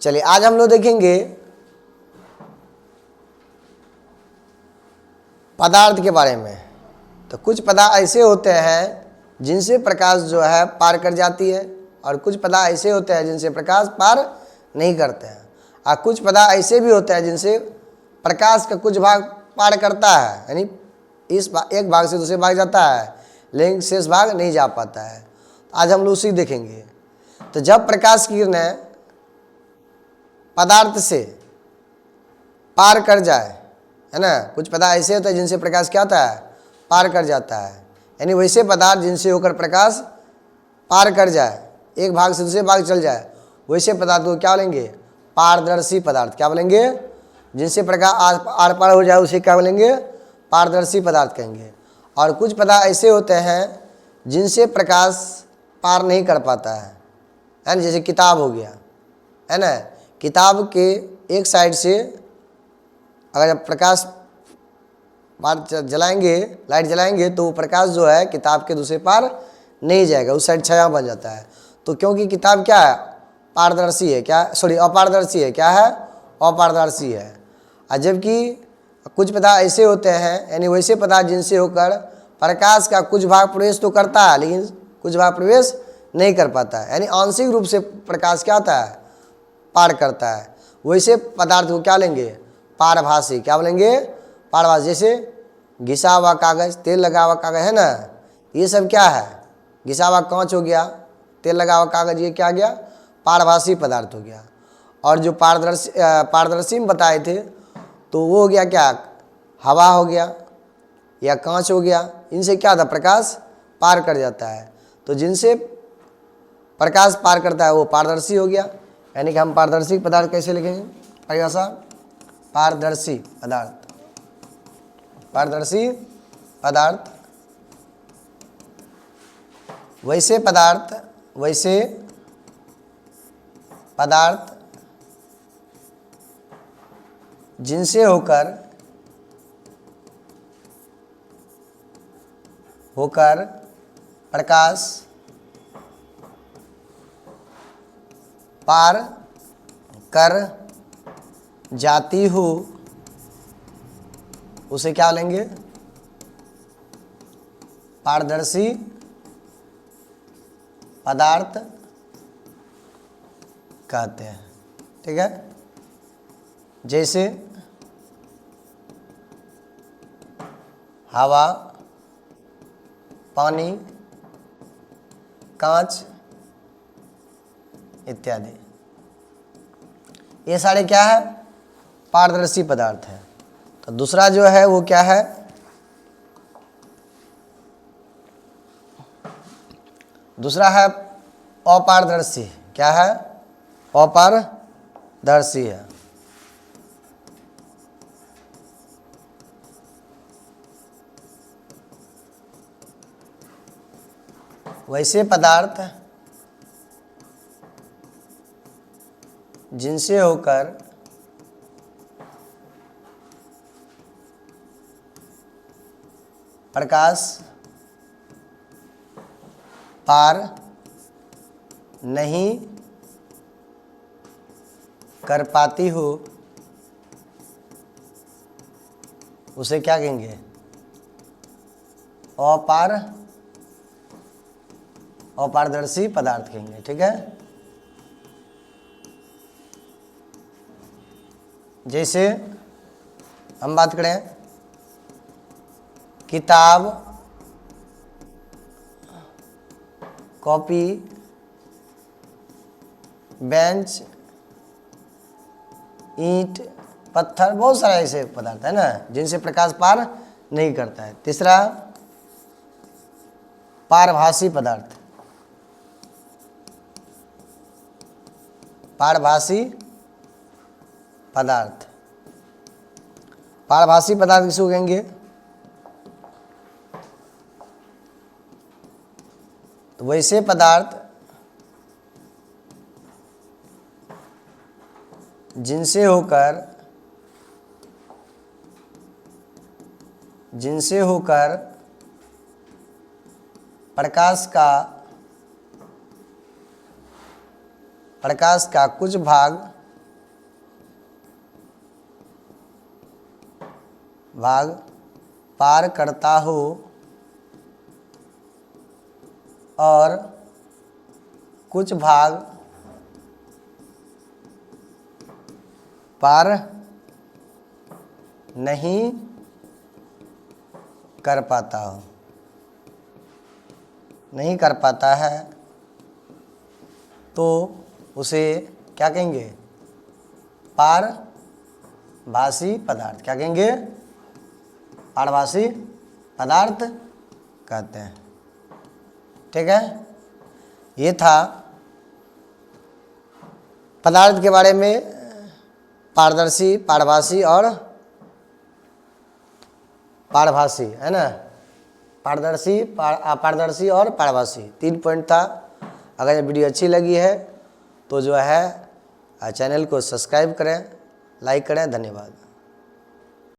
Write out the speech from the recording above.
चलिए आज हम लोग देखेंगे पदार्थ के बारे में। तो कुछ पदार्थ ऐसे होते हैं जिनसे प्रकाश जो है पार कर जाती है, और कुछ पदार्थ ऐसे होते हैं जिनसे प्रकाश पार नहीं करते हैं, और कुछ पदार्थ ऐसे भी होते हैं जिनसे प्रकाश का कुछ भाग पार करता है, यानी एक भाग से दूसरे भाग जाता है, लेकिन शेष भाग नहीं जा पाता है। आज हम लोग उसी देखेंगे। तो जब प्रकाश की किरणें पदार्थ से पार कर जाए, है ना, कुछ पदार्थ ऐसे होते हैं जिनसे प्रकाश क्या होता है, पार कर जाता है, यानी वैसे पदार्थ जिनसे होकर प्रकाश पार कर जाए, एक भाग से दूसरे भाग चल जाए, वैसे पदार्थ को क्या बोलेंगे, पारदर्शी पदार्थ। क्या बोलेंगे, जिनसे प्रकाश आर पार हो जाए उसे क्या बोलेंगे, पारदर्शी पदार्थ कहेंगे। और कुछ पदार्थ ऐसे होते हैं जिनसे प्रकाश पार नहीं कर पाता है ना, जैसे किताब हो गया, है ना, किताब के एक साइड से अगर प्रकाश पार जलाएंगे, लाइट जलाएंगे, तो वो प्रकाश जो है किताब के दूसरे पार नहीं जाएगा, उस साइड छाया बन जाता है। तो क्योंकि किताब क्या है, पारदर्शी है, क्या सॉरी अपारदर्शी है, क्या है, अपारदर्शी है। और जबकि कुछ पदार्थ ऐसे होते हैं, यानी वैसे पदार्थ जिनसे होकर प्रकाश का कुछ भाग प्रवेश तो करता है लेकिन कुछ भाग प्रवेश नहीं कर पाता है, यानी आंशिक रूप से प्रकाश क्या होता है, पार करता है। वैसे पदार्थ को क्या लेंगे, पारभासी। क्या बोलेंगे, पारभासी। जैसे घिसा हुआ कागज, तेल लगा हुआ कागज, है ना, ये सब क्या है, घिसा हुआ कांच हो गया, तेल लगा हुआ कागज, ये क्या गया, पारभासी पदार्थ हो गया। और जो पारदर्शी में बताए थे तो वो हो गया क्या, हवा हो गया या कांच हो गया, इनसे क्या था, प्रकाश पार कर जाता है। तो जिनसे प्रकाश पार करता है वो पारदर्शी हो गया। यानी कि हम पारदर्शी पदार्थ कैसे लिखेंगे, परिभाषा, पारदर्शी पदार्थ, पारदर्शी पदार्थ वैसे पदार्थ जिनसे होकर प्रकाश पार कर जाती हो, उसे क्या लेंगे, पारदर्शी पदार्थ कहते हैं। ठीक है, जैसे हवा, पानी, कांच इत्यादि, ये सारे क्या है, पारदर्शी पदार्थ है। तो दूसरा जो है वो क्या है, दूसरा है अपारदर्शी। क्या है, अपारदर्शी है। वैसे पदार्थ जिनसे होकर प्रकाश पार नहीं कर पाती हो, उसे क्या कहेंगे, अपारदर्शी पदार्थ कहेंगे। ठीक है, जैसे हम बात करें किताब, कॉपी, बेंच, ईंट, पत्थर, बहुत सारे ऐसे पदार्थ है ना जिनसे प्रकाश पार नहीं करता है। तीसरा पारभासी पदार्थ, पारभासी पदार्थ, पारभासी पदार्थ किसको कहेंगे, तो वैसे पदार्थ जिनसे होकर प्रकाश का कुछ भाग भाग पार करता हो और कुछ भाग पार नहीं कर पाता हो, नहीं कर पाता है, तो उसे क्या कहेंगे? पारभासी पदार्थ। क्या कहेंगे? पारभासी पदार्थ कहते हैं। ठीक है, ये था पदार्थ के बारे में, पारदर्शी, पारभासी और पारभासी, है ना। पारदर्शी, अपारदर्शी और पारभासी, 3 पॉइंट था। अगर ये वीडियो अच्छी लगी है तो जो है चैनल को सब्सक्राइब करें, लाइक करें। धन्यवाद।